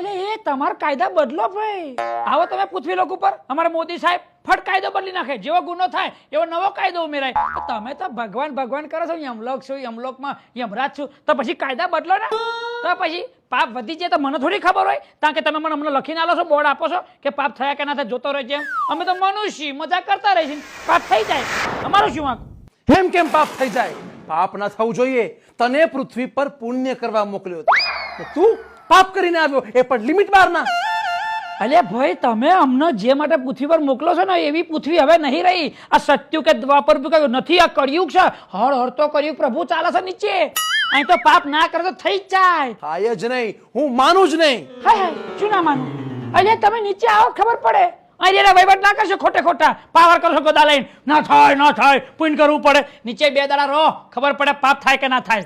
એટલે એ તમારો કાયદા બદલો ભાઈ. આવો તમે પૃથ્વી લોક ઉપર અમારા મોદી સાહેબ ફટ કાયદો બદલી નાખે. જેવો ગુનો થાય એવો નવો કાયદો ઉમેરાય. તમે તો ભગવાન ભગવાન કરો છો, યમલોક છો, યમલોકમાં યમરાજ છું, તો પછી કાયદા બદલો ને. તો પછી પાપ વધી જાય તો મને થોડી ખબર હોય? કારણ કે તમે મને હમણાં લખીને આલો છો, બોર્ડ આપો છો કે પાપ થયા કે ના થાય જોતો રહે છે એમ. અમે તો મનુષ્ય મજાક કરતા રહી છીએ, પાપ થઈ જાય. અમારું શું વાંક? એમ કેમ પાપ થઈ જાય? પાપ ના થવું જોઈએ. તને પૃથ્વી પર પુણ્ય કરવા મોકલ્યો હતો, તું પાપ કરીને આવ્યો, એ પણ લિમિટ બહારના. અલે ભાઈ, તમે અમને જે માટે પૃથ્વી પર મોકલો છો ને એવી પૃથ્વી હવે નહીં રહી. આ સત્યુ કે દ્વાપર નથી, આ કળિયુગ છે. હળ હળતો કળિયુગ પ્રભુ ચાલે છે નીચે. અહીં તો પાપ ના કરે તો થઈ જ જાય. થાય જ નહીં, હું માનું જ નહીં. હાય શું ના માનું? અલે તમે નીચે આવો ખબર પડે. અહીંયા વહીવટ ના કરશો ખોટે ખોટા, પાવર કરશો ગદા લઈને. ના થાય ના થાય, પુણ્ય કરવું પડે. નીચે 2 દાડા રહો, ખબર પડે પાપ થાય કે ના થાય.